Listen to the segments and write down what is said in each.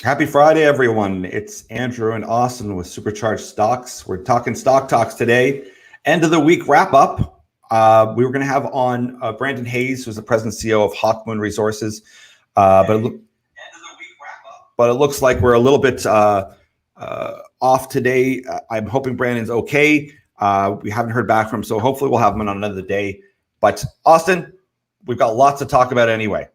Happy Friday, everyone. It's Andrew and Austin with Supercharged Stocks. We're talking stock talks today. End of the week wrap up. We were going to have on Brandon Hayes, who's the president and CEO of Hawkmoon Resources. But it looks like we're a little bit off today. I'm hoping Brandon's okay. We haven't heard back from him, so hopefully we'll have him on another day. But Austin, we've got lots to talk about anyway.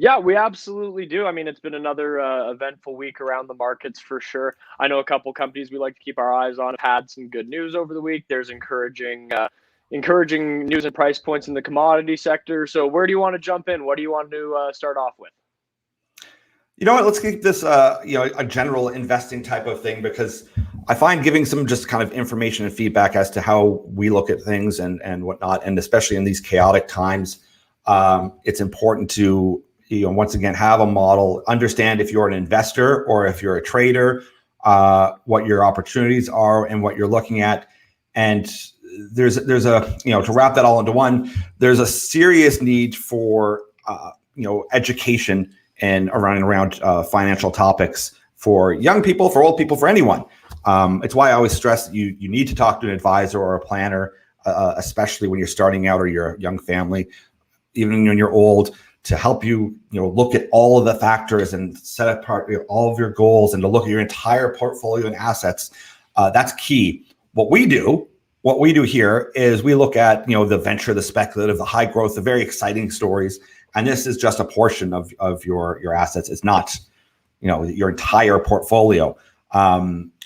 Yeah, we absolutely do. I mean, it's been another eventful week around the markets for sure. I know a couple companies we like to keep our eyes on have had some good news over the week. There's encouraging news and price points in the commodity sector. So where do you want to jump in? What do you want to start off with? You know what? Let's keep this, a general investing type of thing, because I find giving some just kind of information and feedback as to how we look at things and whatnot, and especially in these chaotic times, it's important to once again have a model, understand if you're an investor or if you're a trader, what your opportunities are and what you're looking at, and there's a to wrap that all into one. There's a serious need for education and around financial topics for young people, for old people, for anyone. It's why I always stress that you need to talk to an advisor or a planner, especially when you're starting out or you're a young family, even when you're old, to help you, look at all of the factors and set apart all of your goals and to look at your entire portfolio and assets. That's key. What we do here is we look at, the venture, the speculative, the high growth, the very exciting stories. And this is just a portion of your assets. It's not, your entire portfolio,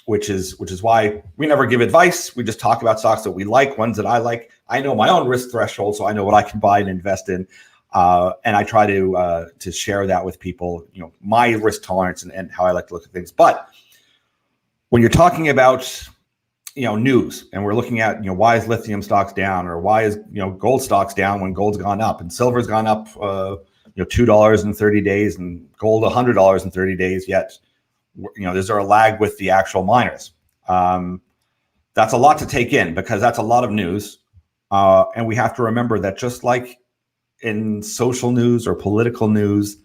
which is why we never give advice. We just talk about stocks that we like, ones that I like. I know my own risk threshold, so I know what I can buy and invest in. And I try to share that with people, my risk tolerance and how I like to look at things. But when you're talking about, news, and we're looking at, why is lithium stocks down, or why is, gold stocks down when gold's gone up and silver's gone up, $2 in 30 days and gold $100 in 30 days, yet, there's a lag with the actual miners. That's a lot to take in because that's a lot of news. And we have to remember that just like in social news or political news,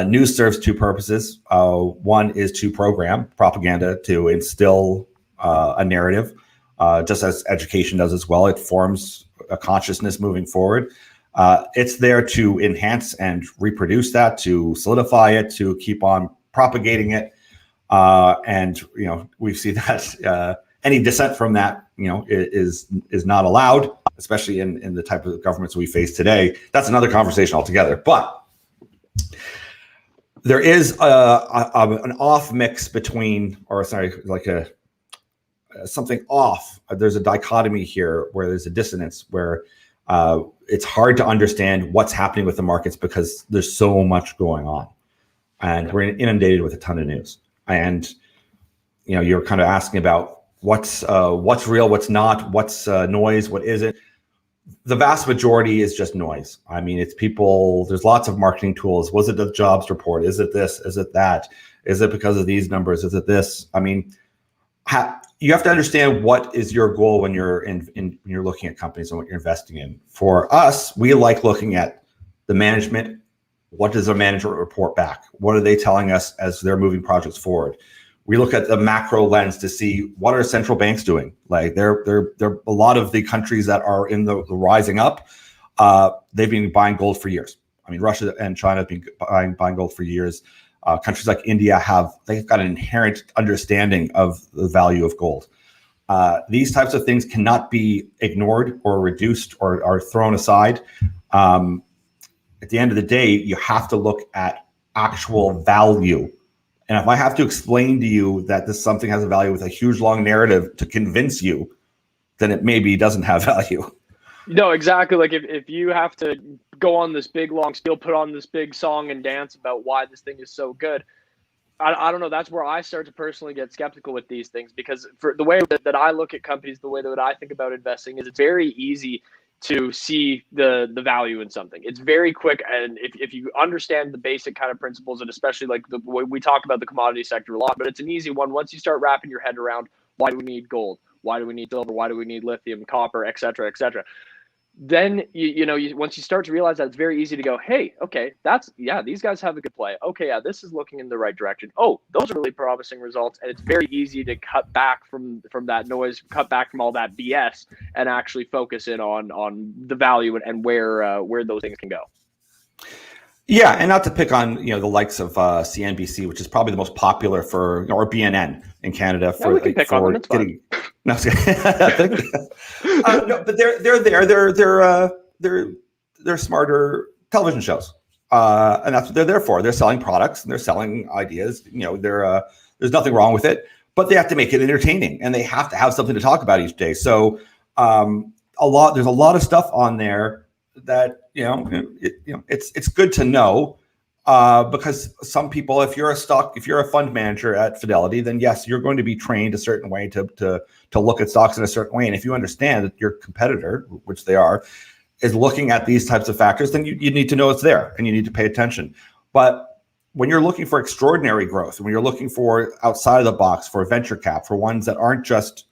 news serves two purposes. One is to program propaganda, to instill a narrative, just as education does as well. It forms a consciousness moving forward. It's there to enhance and reproduce that, to solidify it, to keep on propagating it. And we see that any dissent from that, is not allowed, especially in the type of governments we face today. That's another conversation altogether. But there is an off mix between, something off. There's a dichotomy here where there's a dissonance where it's hard to understand what's happening with the markets because there's so much going on, and we're inundated with a ton of news. And you're kind of asking about what's real, what's not, what's noise, what isn't. The vast majority is just noise. I mean, it's people. There's lots of marketing tools. Was it the jobs report? Is it this? Is it that? Is it because of these numbers? Is it this? I mean, you have to understand what is your goal when you're when you're looking at companies and what you're investing in. For us, we like looking at the management. What does the management report back? What are they telling us as they're moving projects forward? We look at the macro lens to see what are central banks doing. Like they're a lot of the countries that are in the rising up. They've been buying gold for years. I mean, Russia and China have been buying gold for years. Countries like India they've got an inherent understanding of the value of gold. These types of things cannot be ignored or reduced or thrown aside. At the end of the day, you have to look at actual value. And if I have to explain to you that this something has a value with a huge long narrative to convince you, then it maybe doesn't have value. No, exactly. Like if you have to go on this big long spiel, put on this big song and dance about why this thing is so good, I don't know. That's where I start to personally get skeptical with these things, because for the way that I look at companies, the way that I think about investing is it's very easy to see the value in something. It's very quick. And if you understand the basic kind of principles, and especially like the way we talk about the commodity sector a lot, but it's an easy one. Once you start wrapping your head around, why do we need gold? Why do we need silver? Why do we need lithium, copper, et cetera, et cetera? then once you start to realize that, it's very easy to go, hey, okay, these guys have a good play. Okay, yeah, this is looking in the right direction. Oh, those are really promising results, and it's very easy to cut back from that noise, cut back from all that BS, and actually focus in on the value and where those things can go. Yeah, and not to pick on the likes of CNBC, which is probably the most popular or BNN in Canada for we can pick on them. It's getting. No, no, but they're there. They're smarter television shows, and that's what they're there for. They're selling products and they're selling ideas. There's nothing wrong with it, but they have to make it entertaining and they have to have something to talk about each day. So there's a lot of stuff on there that it's good to know, because some people, if you're a fund manager at Fidelity, then yes, you're going to be trained a certain way to look at stocks in a certain way. And if you understand that your competitor, which they are, is looking at these types of factors, then you need to know it's there and you need to pay attention. But when you're looking for extraordinary growth, when you're looking for outside of the box, for venture cap, for ones that aren't just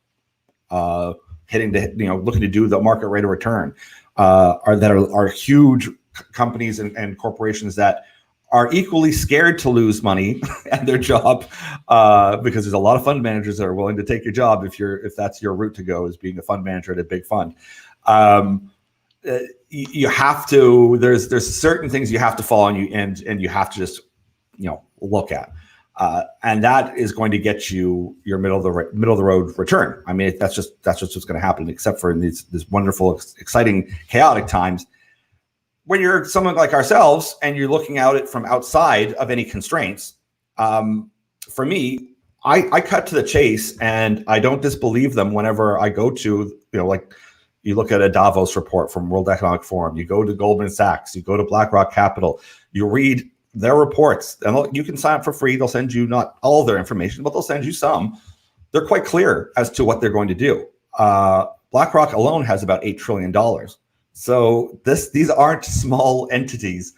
looking to do the market rate of return, are huge companies and corporations that are equally scared to lose money at their job, because there's a lot of fund managers that are willing to take your job if that's your route to go, is being a fund manager at a big fund. You have to. There's certain things you have to follow, and you have to just look at, and that is going to get you your middle of the road return. I mean, that's just what's going to happen, except for in these wonderful, exciting, chaotic times. When you're someone like ourselves and you're looking at it from outside of any constraints, for me, I cut to the chase and I don't disbelieve them whenever I go to, like you look at a Davos report from World Economic Forum, you go to Goldman Sachs, you go to BlackRock Capital, you read their reports, and you can sign up for free. They'll send you not all their information, but they'll send you some. They're quite clear as to what they're going to do. BlackRock alone has about $8 trillion. So these aren't small entities,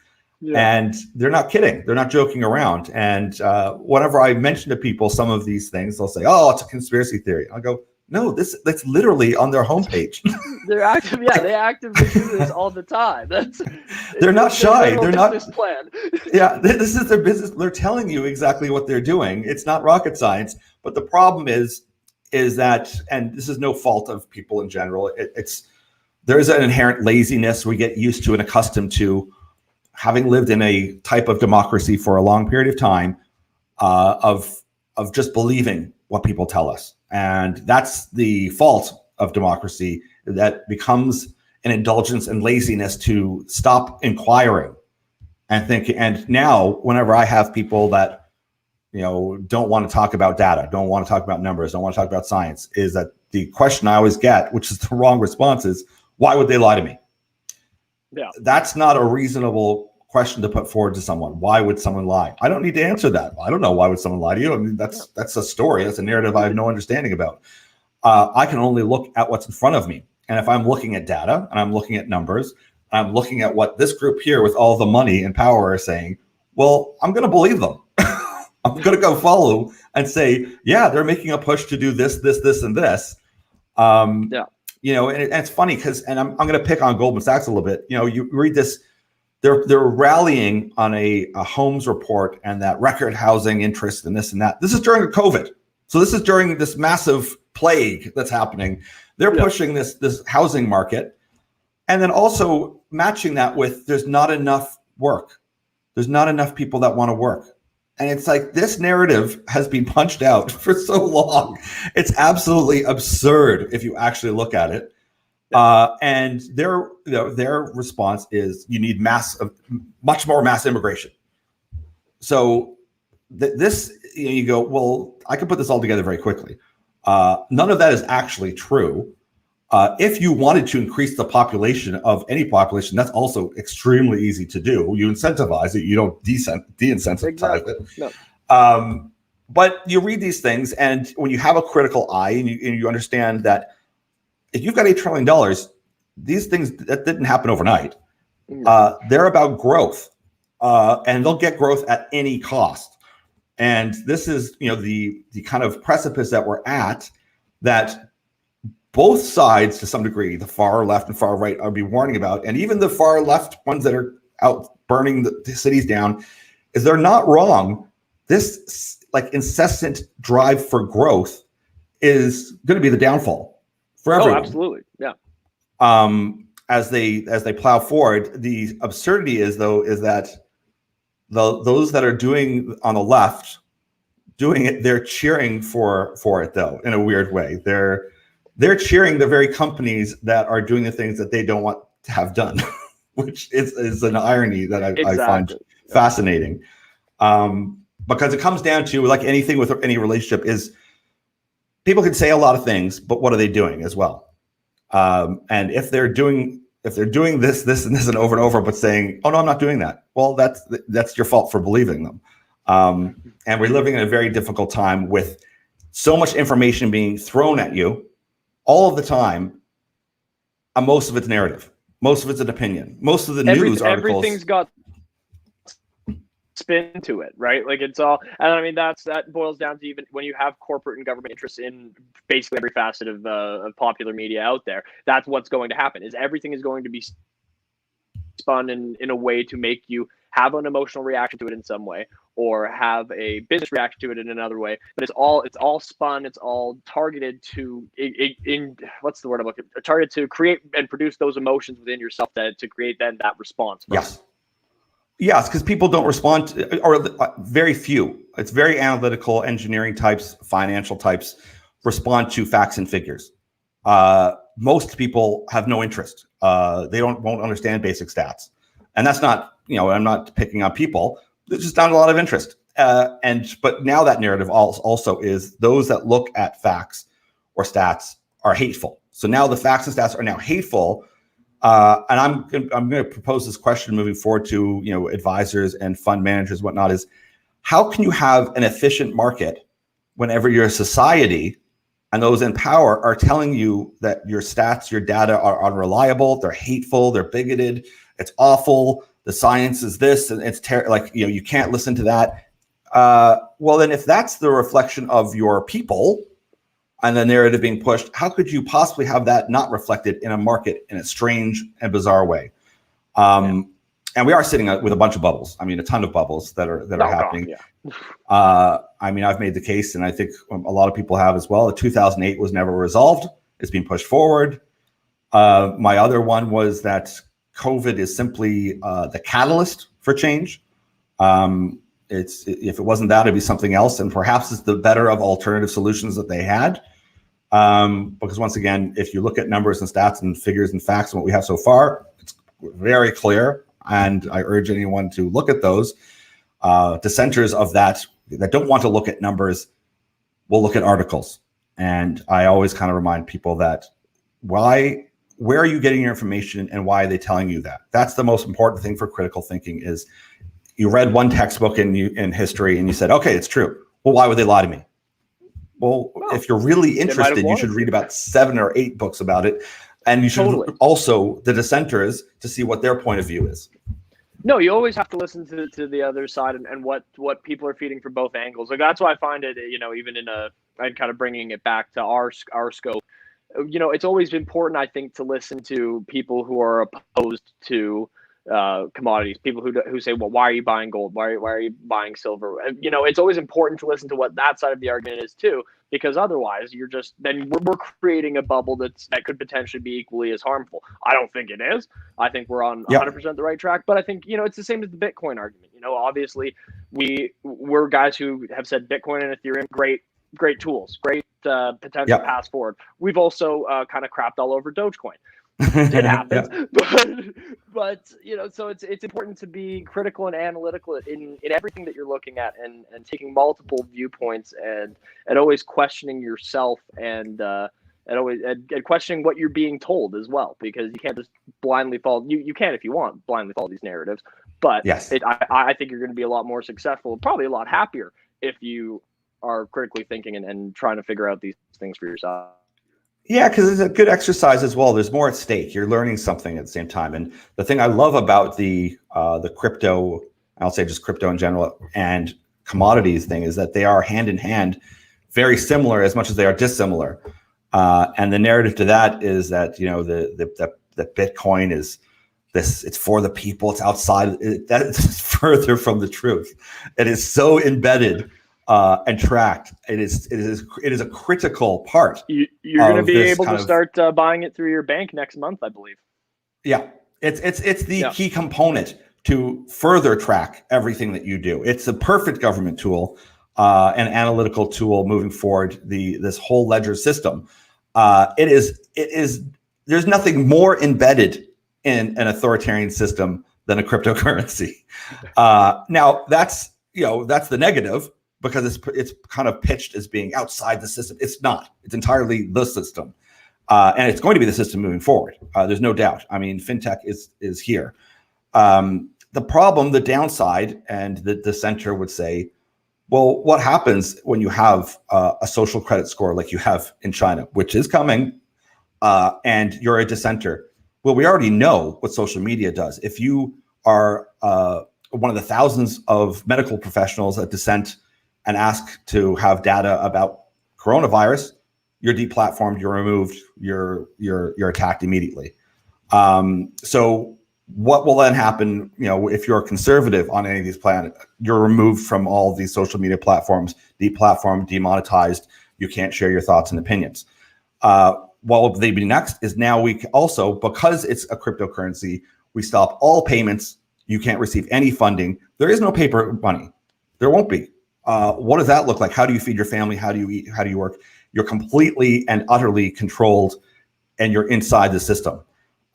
and they're not kidding. They're not joking around. And whenever I mention to people some of these things, they'll say, "Oh, it's a conspiracy theory." I'll go, "No, that's literally on their homepage." They're active. Yeah, they actively do this all the time. They're not shy. They're not. Plan. Yeah, this is their business. They're telling you exactly what they're doing. It's not rocket science. But the problem is that, and this is no fault of people in general. There is an inherent laziness we get used to and accustomed to, having lived in a type of democracy for a long period of time, of just believing what people tell us. And that's the fault of democracy, that becomes an indulgence and laziness to stop inquiring and think. And now, whenever I have people that don't want to talk about data, don't want to talk about numbers, don't want to talk about science, is that the question I always get, which is the wrong response, is, why would they lie to me? Yeah, that's not a reasonable question to put forward to someone. Why would someone lie? I don't need to answer that. I don't know why would someone lie to you. I mean, that's a story. That's a narrative I have no understanding about. I can only look at what's in front of me. And if I'm looking at data and I'm looking at numbers, I'm looking at what this group here with all the money and power are saying, well, I'm going to believe them. I'm going to go follow and say, yeah, they're making a push to do this, this, this, and this. And it's funny because, and I'm going to pick on Goldman Sachs a little bit. You read this, they're rallying on a Holmes report and that record housing interest and this and that. This is during COVID. So this is during this massive plague that's happening. They're pushing this housing market, and then also matching that with, there's not enough work. There's not enough people that want to work. And it's like, this narrative has been punched out for so long. It's absolutely absurd if you actually look at it. And their response is, you need much more mass immigration. So you go, well, I can put this all together very quickly. None of that is actually true. If you wanted to increase the population of any population, that's also extremely easy to do. You incentivize it. You don't de-incentivize it. No. But you read these things, and when you have a critical eye and you understand that if you've got $8 trillion, these things that didn't happen overnight. They're about growth, and they'll get growth at any cost. And this is, the kind of precipice that we're at, that both sides to some degree, the far left and far right, are be warning about, and even the far left ones that are out burning the cities down, is they're not wrong. This like incessant drive for growth is going to be the downfall for everyone. Oh, absolutely. Yeah. As they plow forward, the absurdity is that those that are doing on the left doing it, they're cheering for it though, in a weird way. They're cheering the very companies that are doing the things that they don't want to have done, which is an irony that I find fascinating. Because it comes down to, like anything with any relationship, is people can say a lot of things, but what are they doing as well? And if they're doing this, and this, and over and over, but saying, "Oh no, I'm not doing that," well, that's your fault for believing them. And we're living in a very difficult time with so much information being thrown at you all of the time. And most of it's narrative. Most of it's an opinion. Most of the news articles. Everything's got spin to it, right? Like it's all, and I mean that boils down to even when you have corporate and government interests in basically every facet of popular media out there. That's what's going to happen. Is everything is going to be spun in a way to make you have an emotional reaction to it in some way, or have a business reaction to it in another way. But it's all spun. It's all targeted to what's the word I'm looking for? Targeted to create and produce those emotions within yourself to create then that response. Yes, because people don't respond, or very few. It's very analytical, engineering types, financial types respond to facts and figures. Most people have no interest. They won't understand basic stats, and that's not, I'm not picking on people. There's just not a lot of interest. But now that narrative also is those that look at facts or stats are hateful. So now the facts and stats are now hateful. And I'm going to propose this question moving forward to advisors and fund managers, whatnot, is how can you have an efficient market whenever your society and those in power are telling you that your stats, your data are unreliable, they're hateful, they're bigoted, it's awful, the science is this, and it's you can't listen to that. Well, then if that's the reflection of your people and the narrative being pushed, how could you possibly have that not reflected in a market in a strange and bizarre way? And we are sitting with a bunch of bubbles. I mean, a ton of bubbles that are happening. I mean, I've made the case, and I think a lot of people have as well. The 2008 was never resolved. It's being pushed forward. My other one was that COVID is simply the catalyst for change. If it wasn't that, it'd be something else, and perhaps it's the better of alternative solutions that they had. Because once again, if you look at numbers and stats and figures and facts and what we have so far, it's very clear. And I urge anyone to look at those. Dissenters of that don't want to look at numbers will look at articles. And I always kind of remind people that where are you getting your information and why are they telling you that? That's the most important thing for critical thinking. Is you read one textbook in history and you said, okay, it's true. Well, why would they lie to me? Well, if you're really interested, you should read about 7 or 8 books about it. And you should also the dissenters to see what their point of view is. No, you always have to listen to the other side and what people are feeding from both angles. Like that's why I find it, even I'm kind of bringing it back to our scope. It's always important, I think, to listen to people who are opposed to commodities, people who say, well, why are you buying gold? Why are you buying silver? It's always important to listen to what that side of the argument is too, because otherwise we're creating a bubble that could potentially be equally as harmful. I don't think it is. I think we're on 100% the right track, but I think, it's the same as the Bitcoin argument. Obviously we're guys who have said Bitcoin and Ethereum, great tools, great potential path forward. We've also kind of crapped all over Dogecoin. It happens, but so it's important to be critical and analytical in everything that you're looking at, and taking multiple viewpoints and always questioning yourself and always questioning what you're being told as well, because you can't just blindly follow. You can, if you want, blindly follow these narratives, but yes, I think you're going to be a lot more successful, probably a lot happier if you are critically thinking and trying to figure out these things for yourself. Yeah, because it's a good exercise as well. There's more at stake. You're learning something at the same time. And the thing I love about the crypto, I'll say just crypto in general, and commodities thing is that they are hand in hand, very similar as much as they are dissimilar. And the narrative to that is that, you know, the Bitcoin is this, it's for the people, it's outside. That is further from the truth. It is so embedded and tracked. It is a critical part. You're going to be able to start buying it through your bank next month, I believe. Yeah, it's the key component to further track everything that you do. It's a perfect government tool, an analytical tool moving forward. This whole ledger system. It is. There's nothing more embedded in an authoritarian system than a cryptocurrency. Now that's the negative, because it's kind of pitched as being outside the system. It's not. It's entirely the system, and it's going to be the system moving forward. There's no doubt. I mean, fintech is here. The problem, the downside, and the center would say, well, what happens when you have a social credit score like you have in China, which is coming, and you're a dissenter? Well, we already know what social media does. If you are one of the thousands of medical professionals that dissent and ask to have data about coronavirus, you're deplatformed, you're removed, you're attacked immediately. So what will then happen? You know, if you're a conservative on any of these planets, you're removed from all of these social media platforms, deplatformed, demonetized. You can't share your thoughts and opinions. What will they be next is, now we also, because it's a cryptocurrency, we stop all payments. You can't receive any funding. There is no paper money. There won't be. What does that look like? How do you feed your family? How do you eat? How do you work? You're completely and utterly controlled, and you're inside the system.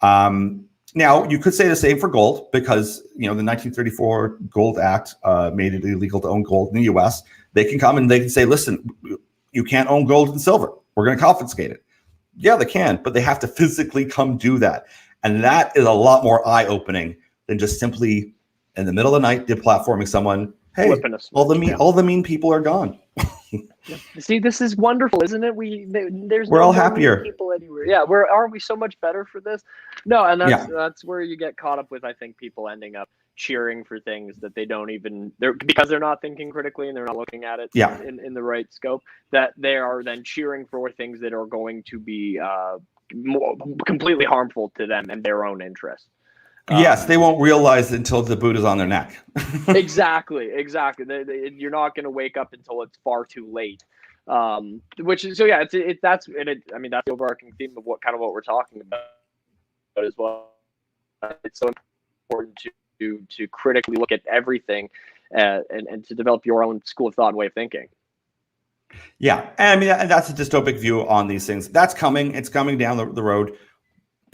Now, you could say the same for gold, because, you know, the 1934 Gold Act made it illegal to own gold in the U.S. They can come and they can say, listen, you can't own gold and silver. We're going to confiscate it. Yeah, they can, but they have to physically come do that. And that is a lot more eye-opening than just simply in the middle of the night deplatforming someone. Hey, all the mean people are gone. See, this is wonderful, isn't it? We're all happier. People anywhere. Yeah, aren't we so much better for this? No, and that's where you get caught up with, I think, people ending up cheering for things that they don't even, because they're not thinking critically and they're not looking at it in the right scope, that they are then cheering for things that are going to be completely harmful to them and their own interests. Yes, they won't realize until the boot is on their neck. Exactly. You're not going to wake up until it's far too late. Which is, so yeah, that's the overarching theme of what we're talking about as well. It's so important to critically look at everything and to develop your own school of thought and way of thinking. Yeah, and I mean, that's a dystopic view on these things. That's coming. It's coming down the road.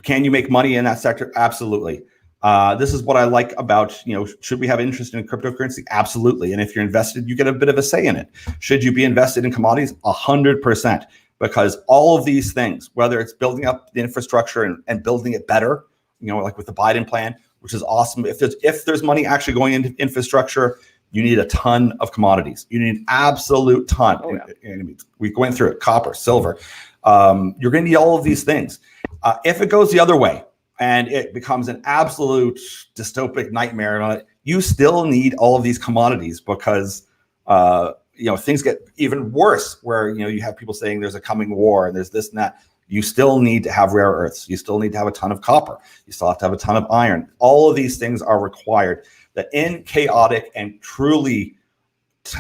Can you make money in that sector? Absolutely. This is what I like about, you know, should we have interest in cryptocurrency? Absolutely. And if you're invested, you get a bit of a say in it. Should you be invested in commodities? 100%. Because all of these things, whether it's building up the infrastructure and building it better, you know, like with the Biden plan, which is awesome. If there's money actually going into infrastructure, you need a ton of commodities. You need an absolute ton. Oh, yeah. And we went through it: copper, silver. You're going to need all of these things. If it goes the other way and it becomes an absolute dystopic nightmare, you still need all of these commodities, because you know, things get even worse, where, you know, you have people saying there's a coming war and there's this and that. You still need to have rare earths. You still need to have a ton of copper. You still have to have a ton of iron. All of these things are required. That in chaotic and truly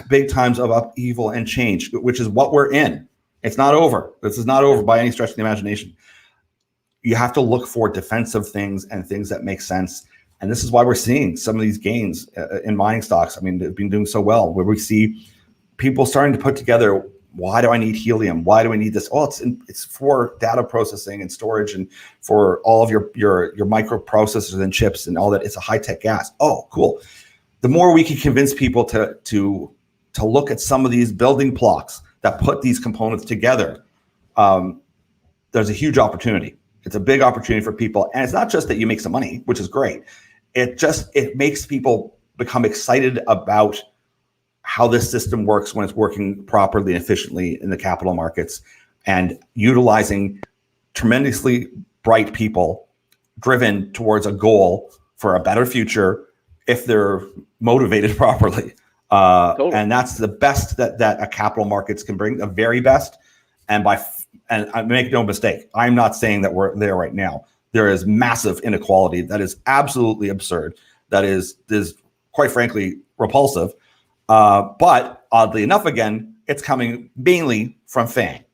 big times of upheaval and change, which is what we're in, it's not over. This is not over by any stretch of the imagination. You have to look for defensive things and things that make sense. And this is why we're seeing some of these gains in mining stocks. I mean, they've been doing so well, where we see people starting to put together, why do I need helium? Why do I need this? Oh, it's for data processing and storage, and for all of your microprocessors and chips and all that. It's a high-tech gas. Oh, cool. The more we can convince people to look at some of these building blocks that put these components together, there's a huge opportunity. It's a big opportunity for people. And it's not just that you make some money, which is great. It makes people become excited about how this system works when it's working properly and efficiently in the capital markets, and utilizing tremendously bright people driven towards a goal for a better future if they're motivated properly. Totally. And that's the best that a capital markets can bring, the very best. And I make no mistake, I'm not saying that we're there right now. There is massive inequality that is absolutely absurd. That is quite frankly repulsive. But oddly enough, again, it's coming mainly from FANG.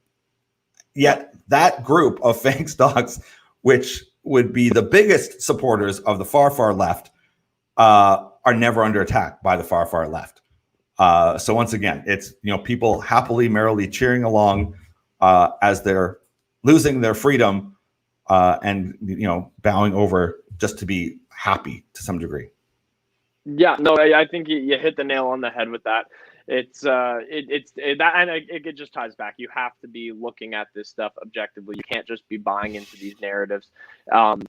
Yet that group of FANG stocks, which would be the biggest supporters of the far, far left, are never under attack by the far, far left. So once again, it's people happily, merrily cheering along as they're losing their freedom and bowing over just to be happy to some degree. Yeah, no, I think you hit the nail on the head with that. It just ties back. You have to be looking at this stuff objectively. You can't just be buying into these narratives, and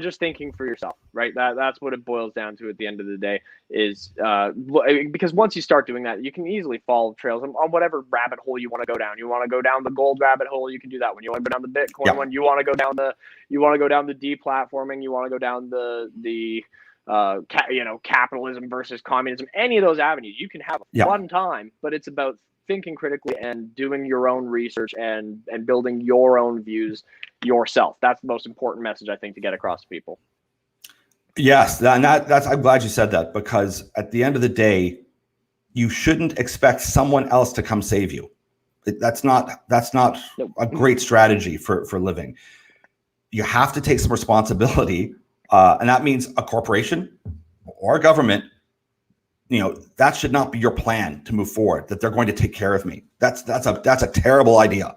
just thinking for yourself, right? That's what it boils down to at the end of the day. Is because once you start doing that, you can easily follow trails on whatever rabbit hole you want to go down. You want to go down the gold rabbit hole, you can do that one. You want to go down the Bitcoin one. You want to go down the deplatforming. You want to go down the capitalism versus communism, any of those avenues. You can have a fun time, but it's about thinking critically and doing your own research and building your own views yourself. That's the most important message, I think, to get across to people. Yes, that's I'm glad you said that, because at the end of the day, you shouldn't expect someone else to come save you. That's not a great strategy for living. You have to take some responsibility. And that means a corporation or a government, that should not be your plan to move forward, that they're going to take care of me. That's a terrible idea.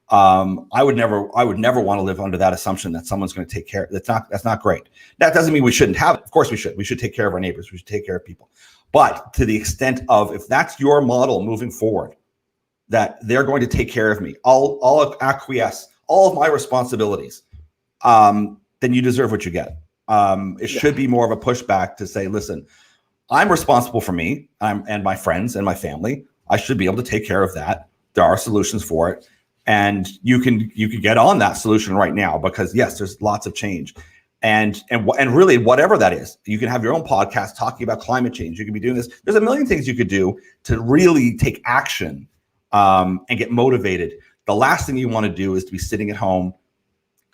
I would never want to live under that assumption that someone's going to take care. That's not great. That doesn't mean we shouldn't have it. Of course we should. We should take care of our neighbors. We should take care of people. But to the extent of, if that's your model moving forward, that they're going to take care of me, I'll acquiesce all of my responsibilities, then you deserve what you get. It should be more of a pushback to say, listen, I'm responsible for me and my friends and my family. I should be able to take care of that. There are solutions for it. And you can get on that solution right now, because yes, there's lots of change. And really, whatever that is, you can have your own podcast talking about climate change. You can be doing this. There's a million things you could do to really take action and get motivated. The last thing you want to do is to be sitting at home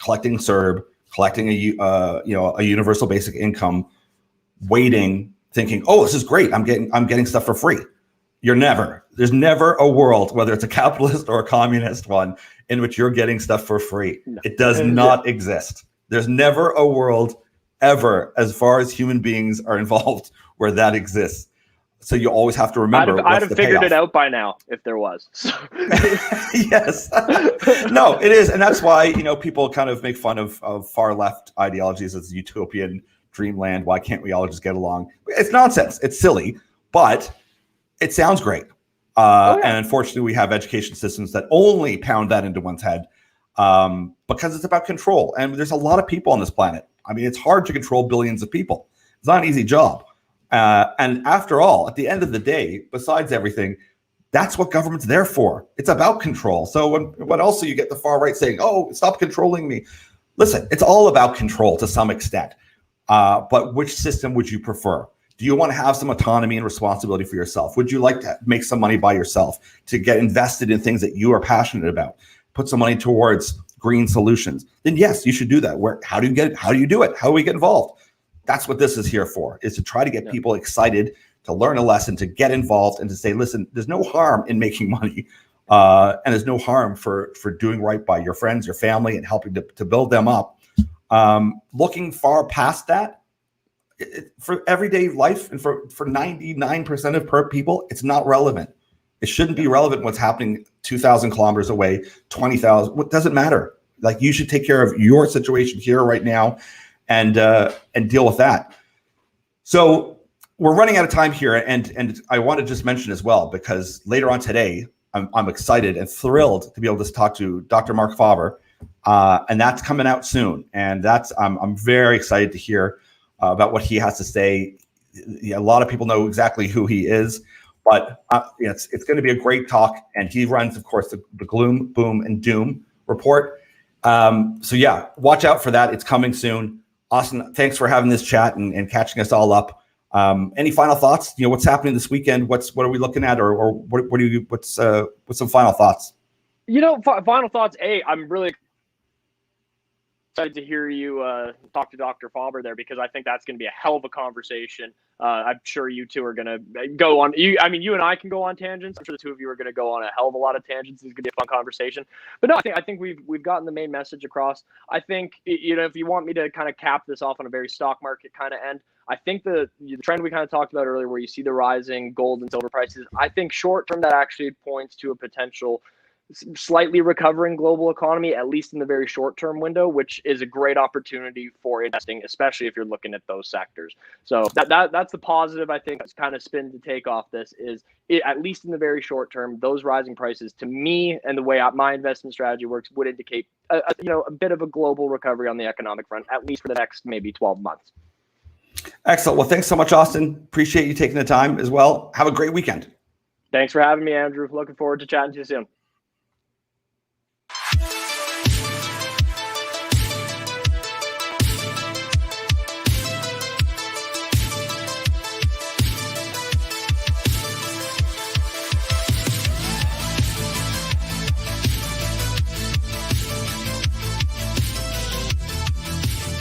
collecting CERB, collecting a universal basic income, waiting, thinking, oh, this is great. I'm getting stuff for free. There's never a world, whether it's a capitalist or a communist one, in which you're getting stuff for free. No. It does not exist. There's never a world ever, as far as human beings are involved, where that exists. So you always have to remember. I'd have figured it out by now if there was. Yes. No, it is. And that's why, people kind of make fun of far left ideologies as utopian dreamland. Why can't we all just get along? It's nonsense. It's silly, but it sounds great. And unfortunately, we have education systems that only pound that into one's head because it's about control. And there's a lot of people on this planet. I mean, it's hard to control billions of people. It's not an easy job. And after all, at the end of the day, besides everything, that's what government's there for. It's about control. So when also you get the far right saying, oh, stop controlling me. Listen, it's all about control to some extent. But which system would you prefer? Do you want to have some autonomy and responsibility for yourself? Would you like to make some money by yourself, to get invested in things that you are passionate about, put some money towards green solutions? Then yes, you should do that. How do you do it? How do we get involved? That's what this is here for, is to try to get people excited, to learn a lesson, to get involved, and to say, listen, there's no harm in making money. And there's no harm for doing right by your friends, your family, and helping to build them up. Looking far past that, for everyday life and for 99% of people, it's not relevant. It shouldn't be relevant what's happening 2,000 kilometers away, 20,000. What doesn't matter? Like, you should take care of your situation here right now and deal with that. So we're running out of time here, and I want to just mention as well, because later on today, I'm excited and thrilled to be able to talk to Dr. Mark Faber, and that's coming out soon. And I'm very excited to hear about what he has to say. A lot of people know exactly who he is, but it's going to be a great talk. And he runs, of course, the Gloom, Boom, and Doom report. So yeah, watch out for that. It's coming soon. Austin, thanks for having this chat and catching us all up. Any final thoughts? What's happening this weekend? What are we looking at, or what's some final thoughts? Final thoughts. I'm really excited to hear you talk to Dr. Faber there, because I think that's going to be a hell of a conversation. I'm sure you two are going to go on. You and I can go on tangents. I'm sure the two of you are going to go on a hell of a lot of tangents. It's going to be a fun conversation. But no, I think we've gotten the main message across. I think, if you want me to kind of cap this off on a very stock market kind of end, I think the trend we kind of talked about earlier, where you see the rising gold and silver prices, I think short term that actually points to a potential slightly recovering global economy, at least in the very short term window, which is a great opportunity for investing, especially if you're looking at those sectors. So that's the positive, I think, kind of spin to take off this is at least in the very short term, those rising prices, to me, and the way my investment strategy works, would indicate a bit of a global recovery on the economic front, at least for the next maybe 12 months. Excellent. Well, thanks so much, Austin. Appreciate you taking the time as well. Have a great weekend. Thanks for having me, Andrew. Looking forward to chatting to you soon.